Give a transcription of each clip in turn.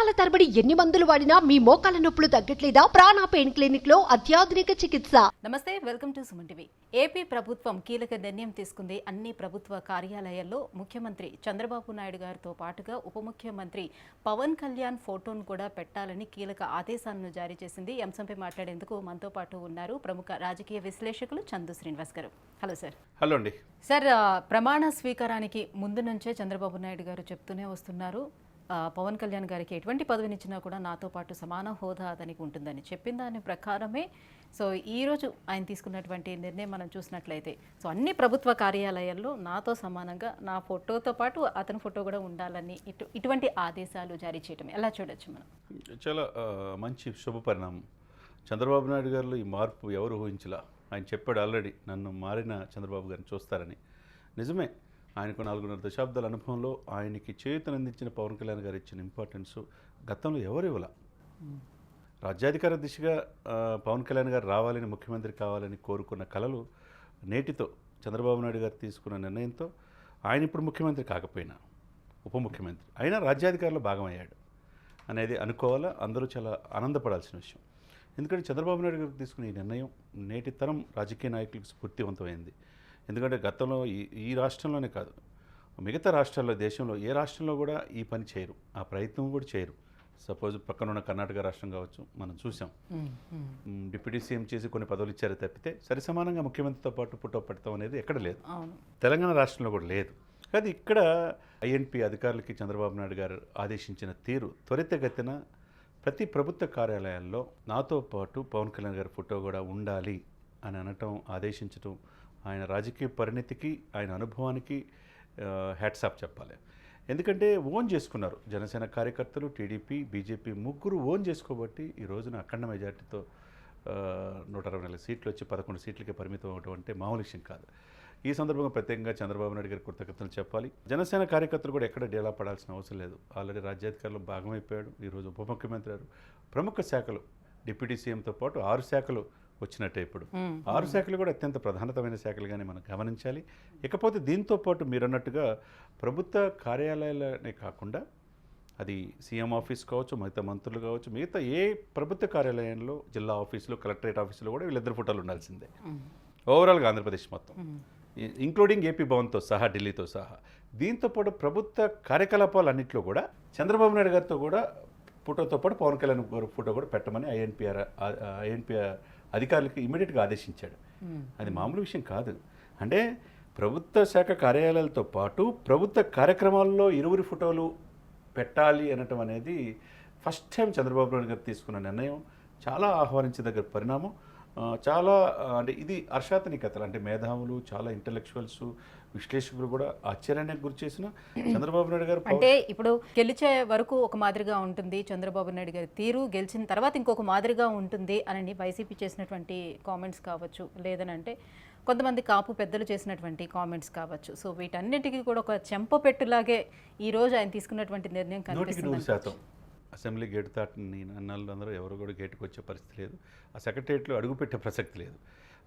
సంవత్సరాల తరబడి ఎన్ని మందులు వాడినా మీ మోకాల నొప్పులు తగ్గట్లేదా? ప్రాణ పెయిన్ క్లినిక్ లో అత్యాధునిక చికిత్స. నమస్తే, welcome to Suman TV. AP ప్రభుత్వం కీలక నిర్ణయం తీసుకుంది. అన్ని ప్రభుత్వ కార్యాలయాల్లో ముఖ్యమంత్రి చంద్రబాబు నాయుడు గారితో పాటుగా ఉప ముఖ్యమంత్రి పవన్ కళ్యాణ్ ఫోటోను కూడా పెట్టాలని కీలక ఆదేశాలను జారీ చేసింది. ఈ అంశంపై మాట్లాడేందుకు మనతో పాటు ఉన్నారు ప్రముఖ రాజకీయ విశ్లేషకులు చందు శ్రీనివాస్ గారు. Hello sir. హలో అండి. సార్, ప్రమాణ స్వీకారానికి ముందు నుంచే చంద్రబాబు నాయుడు గారు చెప్తూనే వస్తున్నారు, పవన్ కళ్యాణ్ గారికి ఎటువంటి పదవినిచ్చినా కూడా నాతో పాటు సమాన హోదా అతనికి ఉంటుందని చెప్పిన దాని ప్రకారమే సో ఈరోజు ఆయన తీసుకున్నటువంటి నిర్ణయం మనం చూసినట్లయితే సో అన్ని ప్రభుత్వ కార్యాలయాల్లో నాతో సమానంగా నా ఫోటోతో పాటు అతని ఫోటో కూడా ఉండాలని ఇటువంటి ఆదేశాలు జారీ చేయడం ఎలా చూడొచ్చు మనం? చాలా మంచి శుభ పరిణామం. చంద్రబాబు నాయుడు గారిలో ఈ మార్పు ఎవరు ఊహించలా. ఆయన చెప్పాడు ఆల్రెడీ, నన్ను మారిన చంద్రబాబు గారిని చూస్తారని. నిజమే, ఆయనకు 4.5 దశాబ్దాల అనుభవంలో ఆయనకి చేయూతనందించిన పవన్ కళ్యాణ్ గారు ఇచ్చిన ఇంపార్టెన్స్ గతంలో ఎవరు ఇవ్వాల. రాజ్యాధికార దిశగా పవన్ కళ్యాణ్ గారు రావాలని, ముఖ్యమంత్రి కావాలని కోరుకున్న కలలు నేటితో చంద్రబాబు నాయుడు గారు తీసుకున్న నిర్ణయంతో ఆయన ఇప్పుడు ముఖ్యమంత్రి కాకపోయినా ఉప ముఖ్యమంత్రి అయినా రాజ్యాధికారంలో భాగమయ్యాడు అనేది అనుకోవాలా. అందరూ చాలా ఆనందపడాల్సిన విషయం. ఎందుకంటే చంద్రబాబు నాయుడు గారు తీసుకున్న ఈ నిర్ణయం నేటి తరం రాజకీయ నాయకులకు స్ఫూర్తివంతమైంది. ఎందుకంటే గతంలో ఈ రాష్ట్రంలోనే కాదు, మిగతా రాష్ట్రాల్లో, దేశంలో ఏ రాష్ట్రంలో కూడా ఈ పని చేయరు, ఆ ప్రయత్నం కూడా చేయరు. సపోజ్ పక్కన ఉన్న కర్ణాటక రాష్ట్రం కావచ్చు, మనం చూసాం. డిప్యూటీ సీఎం చేసి కొన్ని పదవులు ఇచ్చారు తప్పితే సరి సమానంగా ముఖ్యమంత్రితో పాటు ఫోటో పెడతాం అనేది ఎక్కడ లేదు. తెలంగాణ రాష్ట్రంలో కూడా లేదు. కానీ ఇక్కడ ఐఎన్పి అధికారులకి చంద్రబాబు నాయుడు గారు ఆదేశించిన తీరు త్వరితగతిన ప్రతి ప్రభుత్వ కార్యాలయాల్లో నాతో పాటు పవన్ కళ్యాణ్ గారి ఫోటో కూడా ఉండాలి అని అనటం, ఆదేశించటం ఆయన రాజకీయ పరిణతికి, ఆయన అనుభవానికి హ్యాట్సాప్ చెప్పాలి. ఎందుకంటే ఓన్ చేసుకున్నారు జనసేన కార్యకర్తలు, టీడీపీ, బీజేపీ ముగ్గురు ఓన్ చేసుకోబట్టి ఈ రోజున అఖండ మెజార్టీతో 124 సీట్లు వచ్చి 11 సీట్లకి పరిమితం అవడం అంటే మామూలు విషయం కాదు. ఈ సందర్భంగా ప్రత్యేకంగా చంద్రబాబు నాయుడు గారి కృతజ్ఞతలు చెప్పాలి. జనసేన కార్యకర్తలు కూడా ఎక్కడ డేలా పడాల్సిన అవసరం లేదు. ఆల్రెడీ రాజ్యాధికారులు భాగమైపోయాడు. ఈరోజు ఉప ముఖ్యమంత్రి గారు ప్రముఖ శాఖలు, డిప్యూటీ సీఎంతో పాటు 6 శాఖలు వచ్చినట్టే. ఇప్పుడు 6 శాఖలు కూడా అత్యంత ప్రధానతమైన శాఖలుగానే మనం గమనించాలి. ఇకపోతే దీంతో పాటు మీరు అన్నట్టుగా ప్రభుత్వ కార్యాలయాలనే కాకుండా అది సీఎం ఆఫీస్ కావచ్చు, మిగతా మంత్రులు కావచ్చు, మిగతా ఏ ప్రభుత్వ కార్యాలయంలో, జిల్లా ఆఫీసులో, కలెక్టరేట్ ఆఫీసులో కూడా వీళ్ళిద్దరు ఫోటోలు ఉండాల్సిందే. ఓవరాల్గా ఆంధ్రప్రదేశ్ మొత్తం, ఇంక్లూడింగ్ ఏపీ భవన్తో సహా, ఢిల్లీతో సహా. దీంతో పాటు ప్రభుత్వ కార్యకలాపాలన్నింటిలో కూడా చంద్రబాబు నాయుడు గారితో కూడా ఫోటోతో పాటు పవన్ కళ్యాణ్ గారి ఫోటో కూడా పెట్టమని ఐఎన్పి అధికారులకి ఇమీడియట్గా ఆదేశించాడు. అది మామూలు విషయం కాదు. అంటే ప్రభుత్వ శాఖ కార్యాలయాలతో పాటు ప్రభుత్వ కార్యక్రమాల్లో ఇరువురి ఫోటోలు పెట్టాలి అనటం అనేది ఫస్ట్ టైం చంద్రబాబు నాయుడు గారు తీసుకున్న నిర్ణయం. చాలా ఆహ్వానించదగ్గ పరిణామం. చాలా అంటే ఇది హర్షాతనికతలు. అంటే మేధావులు, చాలా ఇంటలెక్చువల్స్, విశ్లేషకులు కూడా ఆశ్చర్యానికి గురి చేసిన చంద్రబాబు నాయుడు గారు అంటే ఇప్పుడు గెలిచే వరకు ఒక మాదిరిగా ఉంటుంది చంద్రబాబు నాయుడు గారి తీరు, గెలిచిన తర్వాత ఇంకొక మాదిరిగా ఉంటుంది అని వైసీపీ చేసినటువంటి కామెంట్స్ కావచ్చు, లేదనంటే కొంతమంది కాపు పెద్దలు చేసినటువంటి కామెంట్స్ కావచ్చు. సో వీటన్నిటికీ కూడా ఒక చెంపపెట్టులాగే ఈరోజు ఆయన తీసుకున్నటువంటి నిర్ణయం కనిపిస్తుంది. 100% అసెంబ్లీ గేటు దాటిని అన్నలందరూ ఎవరు కూడా గేటుకు వచ్చే పరిస్థితి లేదు. ఆ సెక్రటరియట్లో అడుగుపెట్టే ప్రసక్తి లేదు.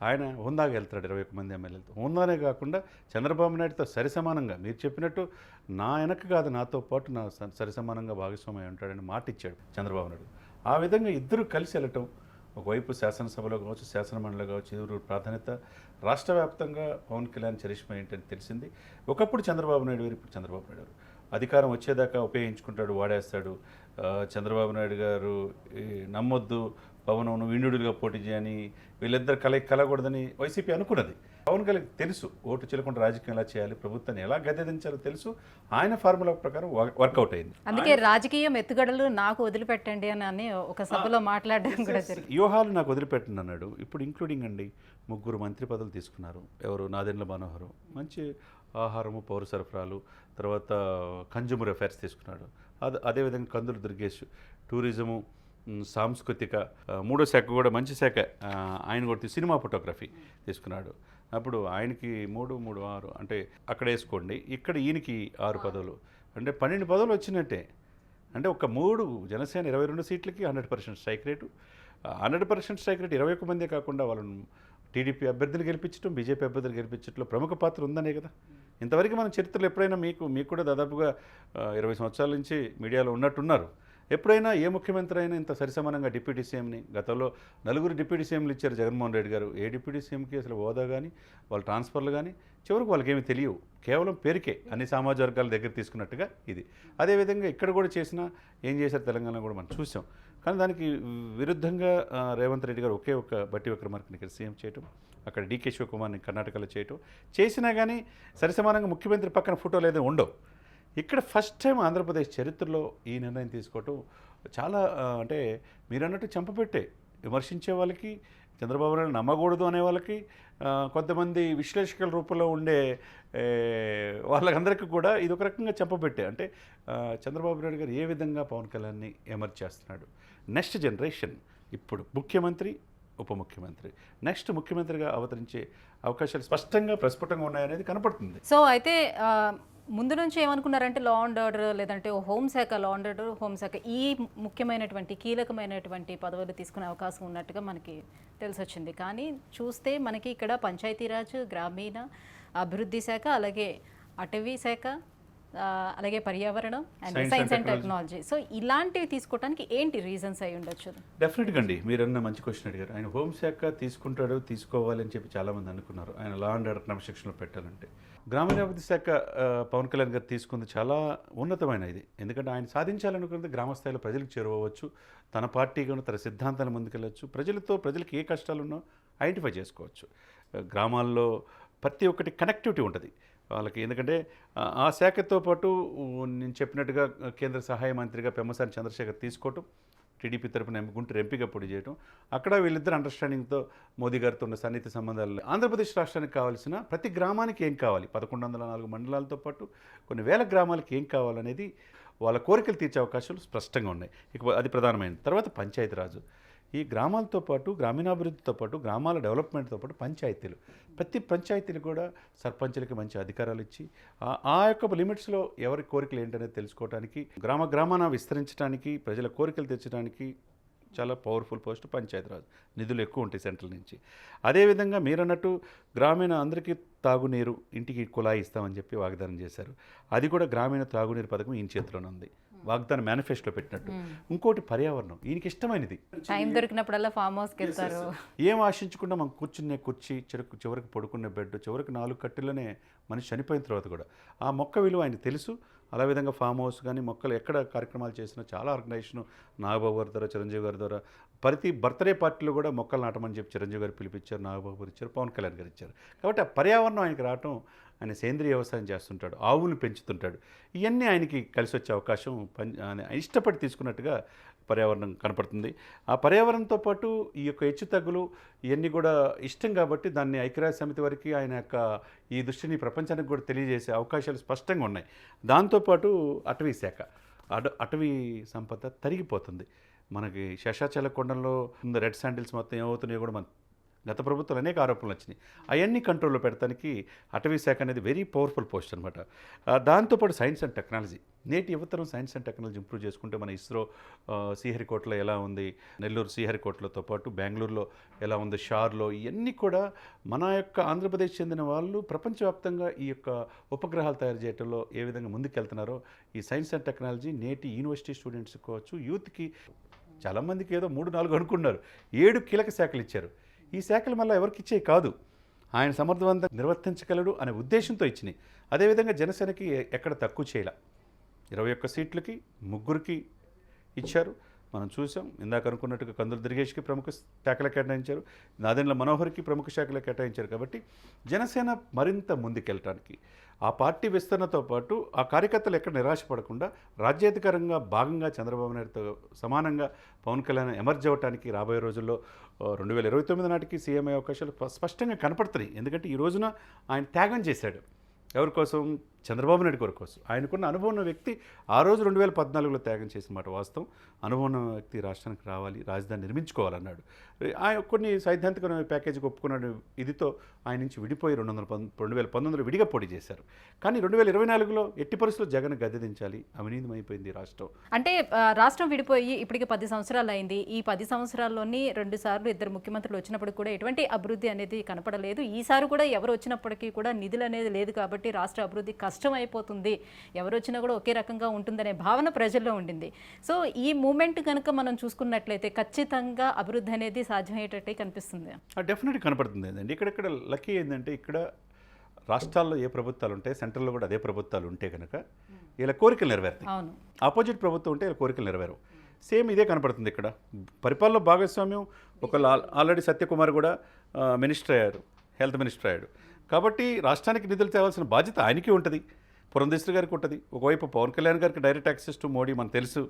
ఆయన హోందాగా వెళ్తాడు 21 మంది ఎమ్మెల్యేలతో. హోందానే కాకుండా చంద్రబాబు నాయుడుతో సరిసమానంగా, మీరు చెప్పినట్టు నా వెనక కాదు, నాతో పాటు నా సరిసమానంగా భాగస్వామి ఉంటాడని మాట ఇచ్చాడు చంద్రబాబు నాయుడు. ఆ విధంగా ఇద్దరు కలిసి వెళ్ళటం, ఒకవైపు శాసనసభలో కావచ్చు, శాసనమండలిలో కావచ్చు, ఇరువురు ప్రాధాన్యత. రాష్ట్ర వ్యాప్తంగా పవన్ కళ్యాణ్ చరిష్మా ఏంటని తెలిసింది. ఒకప్పుడు చంద్రబాబు నాయుడు గారు, ఇప్పుడు చంద్రబాబు నాయుడు గారు అధికారం వచ్చేదాకా ఉపయోగించుకుంటాడు, వాడేస్తాడు. చంద్రబాబు నాయుడు గారు నమ్మొద్దు, పవన్ విండుడుగా పోటీ చేయని, వీళ్ళిద్దరు కలగకూడదని వైసీపీ అనుకున్నది. పవన్ కళ్యాణ్ తెలుసు ఓటు చెల్లకుండా రాజకీయం ఎలా చేయాలి, ప్రభుత్వాన్ని ఎలా గద్దెదించాలో తెలుసు. ఆయన ఫార్ములా ప్రకారం వర్కౌట్ అయింది. అందుకే రాజకీయం ఎత్తుగడలు నాకు వదిలిపెట్టండి అని ఒక సభలో మాట్లాడడం కూడా జరిగింది. వ్యూహాలు నాకు వదిలిపెట్టండి అన్నాడు. ఇప్పుడు ఇంక్లూడింగ్ అండి 3 మంత్రి పదవులు తీసుకున్నారు. ఎవరు? నాదెండ్ల మనోహర్ మంచి ఆహారము, పౌర సరఫరాలు, తర్వాత కన్జ్యూమర్ అఫైర్స్ తీసుకున్నాడు. అదేవిధంగా కందులు దుర్గేష్ టూరిజము, సాంస్కృతిక, 3వ శాఖ కూడా మంచి శాఖ ఆయన కూడా సినిమా ఫోటోగ్రఫీ తీసుకున్నాడు. అప్పుడు ఆయనకి 3, 6 అంటే అక్కడ వేసుకోండి, ఇక్కడ ఈయనకి 6 పదవులు అంటే 12 పదవులు వచ్చినట్టే. అంటే ఒక 3 Janasena 22 సీట్లకి 100% strike rate. 100% strike rate 21 మందే కాకుండా వాళ్ళను టీడీపీ అభ్యర్థులు గెలిపించడం, బీజేపీ అభ్యర్థులు గెలిపించడంలో ప్రముఖ పాత్ర ఉందనే కదా. ఇంతవరకు మన చరిత్రలో ఎప్పుడైనా మీకు కూడా దాదాపుగా 20 సంవత్సరాల నుంచి మీడియాలో ఉన్నట్టున్నారు. ఎప్పుడైనా ఏ ముఖ్యమంత్రి అయినా ఇంత సరిసమానంగా డిప్యూటీ సీఎంని, గతంలో 4 డిప్యూటీ సీఎంలు ఇచ్చారు జగన్మోహన్ రెడ్డి గారు. ఏ డిప్యూటీ సీఎంకి అసలు హోదా కానీ వాళ్ళ ట్రాన్స్ఫర్లు కానీ చివరికి వాళ్ళకేమీ తెలియవు, కేవలం పేరుకే అన్ని సామాజిక వర్గాల దగ్గర తీసుకున్నట్టుగా ఇది. అదేవిధంగా ఇక్కడ కూడా చేసినా ఏం చేశారు తెలంగాణ కూడా మనం చూసాం. కానీ దానికి విరుద్ధంగా రేవంత్ రెడ్డి గారు ఒకే ఒక బట్టి విక్రమార్కని ఇక్కడ సీఎం చేయటం, అక్కడ డీకే శివకుమార్ని కర్ణాటకలో చేయటం చేసినా కానీ సరిసమానంగా ముఖ్యమంత్రి పక్కన ఫోటోలు ఏదో ఉండవు. ఇక్కడ ఫస్ట్ టైం ఆంధ్రప్రదేశ్ చరిత్రలో ఈ నిర్ణయం తీసుకోవటం చాలా అంటే మీరు అన్నట్టు చెంపపెట్టే విమర్శించే వాళ్ళకి, చంద్రబాబు నాయుడు నమ్మకూడదు అనే వాళ్ళకి, కొంతమంది విశ్లేషకుల రూపంలో ఉండే వాళ్ళందరికీ కూడా ఇది ఒక రకంగా చెంపపెట్టే. అంటే చంద్రబాబు నాయుడు గారు ఏ విధంగా పవన్ కళ్యాణ్ని ఎమర్జ్ చేస్తున్నాడు. నెక్స్ట్ జనరేషన్ ఇప్పుడు ముఖ్యమంత్రి, ఉప ముఖ్యమంత్రి, నెక్స్ట్ ముఖ్యమంత్రిగా అవతరించే అవకాశాలు స్పష్టంగా ప్రస్ఫుటంగా ఉన్నాయనేది కనపడుతుంది. సో అయితే ముందు నుంచి ఏమనుకున్నారంటే లా అండ్ ఆర్డర్ లేదంటే హోంశాఖ, లా అండ్ ఆర్డర్, హోంశాఖ ఈ ముఖ్యమైనటువంటి కీలకమైనటువంటి పదవులు తీసుకునే అవకాశం ఉన్నట్టుగా మనకి తెలిసొచ్చింది. కానీ చూస్తే మనకి ఇక్కడ పంచాయతీరాజ్, గ్రామీణ అభివృద్ధి శాఖ, అలాగే అటవీ శాఖ, అలాగే పర్యావరణం and science and technology. So ఇలాంటివి తీసుకోవడానికి ఏంటి రీజన్స్ అయి ఉండొచ్చు? డెఫినెట్గా అండి, మీరన్న మంచి క్వశ్చన్ అడిగారు. ఆయన హోంశాఖ తీసుకుంటాడు, తీసుకోవాలి అని చెప్పి చాలామంది అనుకున్నారు ఆయన లా అండ్ ఆర్డర్ క్రమశిక్షణలో పెట్టాలంటే. గ్రామీణాభివృద్ధి శాఖ పవన్ కళ్యాణ్ గారు తీసుకుంది చాలా ఉన్నతమైన ఇది. ఎందుకంటే ఆయన సాధించాలనుకున్నది గ్రామ స్థాయిలో ప్రజలకు చేరువవచ్చు, తన పార్టీ కూడా తన సిద్ధాంతాలు ముందుకెళ్ళచ్చు, ప్రజలకు ఏ కష్టాలున్నో ఐడెంటిఫై చేసుకోవచ్చు. గ్రామాల్లో ప్రతి ఒక్కటి కనెక్టివిటీ ఉంటుంది వాళ్ళకి. ఎందుకంటే ఆ శాఖతో పాటు నేను చెప్పినట్టుగా కేంద్ర సహాయ మంత్రిగా పెమ్మసాని చంద్రశేఖర్ తీసుకోవటం, టీడీపీ తరఫున గుంటూరు ఎంపీగా పోటీ చేయడం, అక్కడ వీళ్ళిద్దరు అండర్స్టాండింగ్తో మోదీ గారితో ఉన్న సన్నిహిత సంబంధాలు. ఆంధ్రప్రదేశ్ రాష్ట్రానికి కావాల్సిన ప్రతి గ్రామానికి ఏం కావాలి, 1104 మండలాలతో పాటు కొన్ని వేల గ్రామాలకి ఏం కావాలనేది వాళ్ళ కోరికలు తీర్చే అవకాశాలు స్పష్టంగా ఉన్నాయి. ఇక అది ప్రధానమైనది. తర్వాత పంచాయతీరాజు, ఈ గ్రామాలతో పాటు గ్రామీణాభివృద్ధితో పాటు గ్రామాల డెవలప్మెంట్తో పాటు పంచాయతీలు, ప్రతి పంచాయతీలు కూడా సర్పంచులకి మంచి అధికారాలు ఇచ్చి ఆ యొక్క లిమిట్స్లో ఎవరి కోరికలు ఏంటనేది తెలుసుకోవడానికి, గ్రామాన విస్తరించడానికి, ప్రజల కోరికలు తెచ్చడానికి చాలా పవర్ఫుల్ పోస్ట్ పంచాయతీరాజ్. నిధులు ఎక్కువ ఉంటాయి సెంట్రల్ నుంచి. అదేవిధంగా మీరన్నట్టు గ్రామీణ అందరికీ తాగునీరు, ఇంటికి కుళాయి ఇస్తామని చెప్పి వాగ్దానం చేశారు. అది కూడా గ్రామీణ తాగునీరు పథకం ఈయన చేతిలోనే ఉంది, వాగ్దానం మేనిఫెస్టోలో పెట్టినట్టు. ఇంకోటి పర్యావరణం, ఈయనకి ఇష్టమైనది. టైం దొరికినప్పుడల్లా ఫామ్ హౌస్కి వెళ్తారు. ఏం ఆశించకుండా మనం కూర్చునే కుర్చీ, చివరికి పడుకునే బెడ్, చివరికి 4 కట్టెలనే మనిషి చనిపోయిన తర్వాత కూడా ఆ మొక్క విలువ ఆయనకు తెలుసు. అలా విధంగా ఫామ్ హౌస్ కానీ మొక్కలు ఎక్కడ కార్యక్రమాలు చేసినా చాలా ఆర్గనైజేషన్ నాగబాబు గారి ద్వారా, చిరంజీవి గారి ద్వారా ప్రతి బర్త్డే పార్టీలో కూడా మొక్కలు నాటమని చెప్పి చిరంజీవి గారు పిలిపించారు, నాగబాబు గారు ఇచ్చారు, పవన్ కళ్యాణ్ గారు ఇచ్చారు. కాబట్టి ఆ పర్యావరణం ఆయనకి రావటం, ఆయన సేంద్రీయ వ్యవసాయం చేస్తుంటాడు, ఆవులు పెంచుతుంటాడు, ఇవన్నీ ఆయనకి కలిసి వచ్చే అవకాశం ఆయన ఇష్టపడి తీసుకున్నట్టుగా పర్యావరణం కనపడుతుంది. ఆ పర్యావరణంతో పాటు ఈ యొక్క హెచ్చుతగ్గులు ఇవన్నీ కూడా ఇష్టం కాబట్టి దాన్ని ఐక్యరాజ్య సమితి వరకు ఆయన యొక్క ఈ దృష్టిని ప్రపంచానికి కూడా తెలియజేసే అవకాశాలు స్పష్టంగా ఉన్నాయి. దాంతోపాటు అటవీ శాఖ, అటవీ సంపద తరిగిపోతుంది. మనకి శేషాచల కొండల్లో రెడ్ శాండిల్స్ మొత్తం ఏమవుతున్నాయో కూడా మన గత ప్రభుత్వాలు అనేక ఆరోపణలు వచ్చినాయి. అవన్నీ కంట్రోల్లో పెడతానికి అటవీ శాఖ అనేది వెరీ పవర్ఫుల్ పోస్ట్ అనమాట. దాంతోపాటు సైన్స్ అండ్ టెక్నాలజీ, నేటి యువతరం సైన్స్ అండ్ టెక్నాలజీ ఇంప్రూవ్ చేసుకుంటే మన ఇస్రో శ్రీహరికోటలో ఎలా ఉంది, నెల్లూరు శ్రీహరికోటలతో పాటు బెంగళూరులో ఎలా ఉంది, షార్లో, ఇవన్నీ కూడా మన యొక్క ఆంధ్రప్రదేశ్ చెందిన వాళ్ళు ప్రపంచవ్యాప్తంగా ఈ యొక్క ఉపగ్రహాలు తయారు చేయడంలో ఏ విధంగా ముందుకెళ్తున్నారో ఈ సైన్స్ అండ్ టెక్నాలజీ నేటి యూనివర్సిటీ స్టూడెంట్స్ కావచ్చు, యూత్కి చాలామందికి ఏదో 3-4 అనుకున్నారు, 7 కీలక శాఖలు ఇచ్చారు. ఈ శాఖలు మళ్ళీ ఎవరికి ఇచ్చేవి కాదు, ఆయన సమర్థవంతంగా నిర్వర్తించగలడు అనే ఉద్దేశంతో ఇచ్చినాయి. అదేవిధంగా జనసేనకి ఎక్కడ తక్కువ చేయాల, 21 సీట్లకి 3 ఇచ్చారు. మనం చూసాం, ఇందాక అనుకున్నట్టుగా కందుల దుర్గేష్కి ప్రముఖ శాఖలు కేటాయించారు, నాదెండ్ల మనోహర్కి ప్రముఖ శాఖలు కేటాయించారు. కాబట్టి జనసేన మరింత ముందుకెళ్ళటానికి ఆ పార్టీ విస్తరణతో పాటు ఆ కార్యకర్తలు ఎక్కడ నిరాశపడకుండా రాజ్యాధికారంగా భాగంగా చంద్రబాబు నాయుడుతో సమానంగా పవన్ కళ్యాణ్ ఎమర్జ్ అవ్వడానికి రాబోయే రోజుల్లో 2029 నాటికి సీఎం అయ్యే అవకాశాలు స్పష్టంగా కనపడుతున్నాయి. ఎందుకంటే ఈ రోజున ఆయన త్యాగం చేశాడు. ఎవరి కోసం? చంద్రబాబు నాయుడు గారి కోసం. ఆయనకున్న అనుభవం ఉన్న వ్యక్తి ఆ రోజు 2014లో త్యాగం చేసిన మాట వాస్తవం. అనుభవం ఉన్న వ్యక్తి రాష్ట్రానికి రావాలి, రాజధాని నిర్మించుకోవాలన్నాడు. ఆయన కొన్ని సైద్ధాంతికమైన ప్యాకేజీకి ఒప్పుకున్న ఇదితో ఆయన నుంచి విడిపోయి 2019లో విడిగా పోటీ చేశారు. కానీ 2024లో ఎట్టి పరిస్థితుల్లో జగన్ గద్దె దించాలి, అవినీతిమైపోయింది రాష్ట్రం. అంటే రాష్ట్రం విడిపోయి ఇప్పటికి 10 సంవత్సరాలు అయింది. ఈ 10 సంవత్సరాల్లోని 2 సార్లు ఇద్దరు ముఖ్యమంత్రులు వచ్చినప్పుడు కూడా ఎటువంటి అభివృద్ధి అనేది కనపడలేదు. ఈసారి కూడా ఎవరు వచ్చినప్పటికీ కూడా నిధులు అనేది లేదు కాబట్టి రాష్ట్ర అభివృద్ధి నష్టం అయిపోతుంది, ఎవరు వచ్చినా కూడా ఒకే రకంగా ఉంటుందనే భావన ప్రజల్లో ఉండింది. సో ఈ మూమెంట్ కనుక మనం చూసుకున్నట్లయితే ఖచ్చితంగా అభివృద్ధి అనేది సాధ్యమయ్యేటట్టే కనిపిస్తుంది. డెఫినెట్గా కనపడుతుంది ఏంటంటే ఇక్కడ లక్కీ ఏంటంటే ఇక్కడ రాష్ట్రాల్లో ఏ ప్రభుత్వాలు ఉంటాయి, సెంట్రల్లో కూడా అదే ప్రభుత్వాలు ఉంటే కనుక ఇలా కోరికలు నెరవేరుతాయి. అవును, ఆపోజిట్ ప్రభుత్వం ఉంటే ఇలా కోరికలు నెరవేరు. సేమ్ ఇదే కనపడుతుంది ఇక్కడ. పరిపాలన భాగస్వామ్యం ఆల్రెడీ సత్యకుమార్ కూడా మినిస్టర్ అయ్యారు, హెల్త్ మినిస్టర్ అయ్యాడు. కాబట్టి రాష్ట్రానికి నిధులు తేవాల్సిన బాధ్యత ఆయనకి ఉంటుంది, పురంధేశ్వరి గారికి ఉంటుంది. ఒకవైపు పవన్ కళ్యాణ్ గారికి డైరెక్ట్ యాక్సెస్ టు మోడీ మనకు తెలుసు.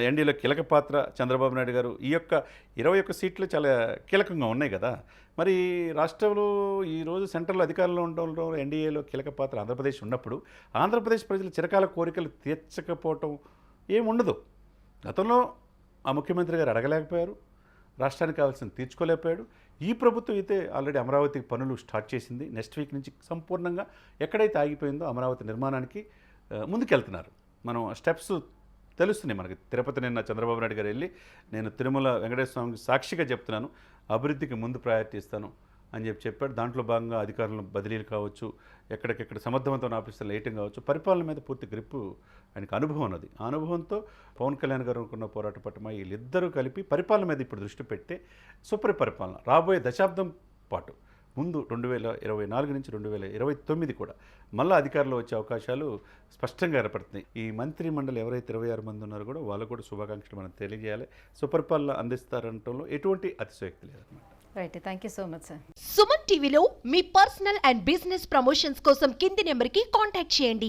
ఎన్డీలో కీలక పాత్ర చంద్రబాబు నాయుడు గారు. ఈ యొక్క 21 సీట్లు చాలా కీలకంగా ఉన్నాయి కదా. మరి రాష్ట్రంలో ఈరోజు సెంట్రల్ అధికారంలో ఉండడంలో ఎన్డీఏలో కీలక పాత్ర ఆంధ్రప్రదేశ్ ఉన్నప్పుడు ఆంధ్రప్రదేశ్ ప్రజల చిరకాల కోరికలు తీర్చకపోవటం ఏముండదు. గతంలో ఆ ముఖ్యమంత్రి గారు అడగలేకపోయారు, రాష్ట్రానికి కావాల్సిన తీర్చుకోలేకపోయాడు. ఈ ప్రభుత్వం అయితే ఆల్రెడీ అమరావతి పనులు స్టార్ట్ చేసింది. నెక్స్ట్ వీక్ నుంచి సంపూర్ణంగా ఎక్కడైతే ఆగిపోయిందో అమరావతి నిర్మాణానికి ముందుకెళ్తున్నారు. మనం స్టెప్స్ తెలుస్తున్నాయి మనకి. తిరుపతి నిన్న చంద్రబాబు నాయుడు గారు వెళ్ళి నేను తిరుమల వెంకటేశ్వర స్వామికి సాక్షిగా చెప్తున్నాను, అభివృద్ధికి ముందు ప్రయారిటీ ఇస్తాను అని చెప్పాడు. దాంట్లో భాగంగా అధికారులను బదిలీలు కావచ్చు, ఎక్కడికెక్కడ సమర్థవంతమైన ఆఫీసర్లు వేయటం కావచ్చు, పరిపాలన మీద పూర్తి గ్రిప్పు ఆయనకు అనుభవం ఉన్నది. ఆ అనుభవంతో పవన్ కళ్యాణ్ గారు అనుకున్న పోరాట పట్టుమ వీళ్ళిద్దరూ కలిపి పరిపాలన మీద ఇప్పుడు దృష్టి పెడితే సుపరిపాలన రాబోయే దశాబ్దం పాటు ముందు 2024 నుంచి 2029 కూడా మళ్ళీ అధికారంలో వచ్చే అవకాశాలు స్పష్టంగా ఏర్పడుతున్నాయి. ఈ మంత్రి మండలి ఎవరైతే 26 మంది ఉన్నారో కూడా వాళ్ళకు కూడా శుభాకాంక్షలు మనం తెలియజేయాలి. సుపరిపాలన అందిస్తారనటంలో ఎటువంటి అతిశయోక్తి లేదన్నమాట. Right, thank you so much sir. Suman టీవీలో మీ పర్సనల్ అండ్ బిజినెస్ ప్రమోషన్స్ కోసం కింది నెంబర్కి కాంటాక్ట్ చేయండి.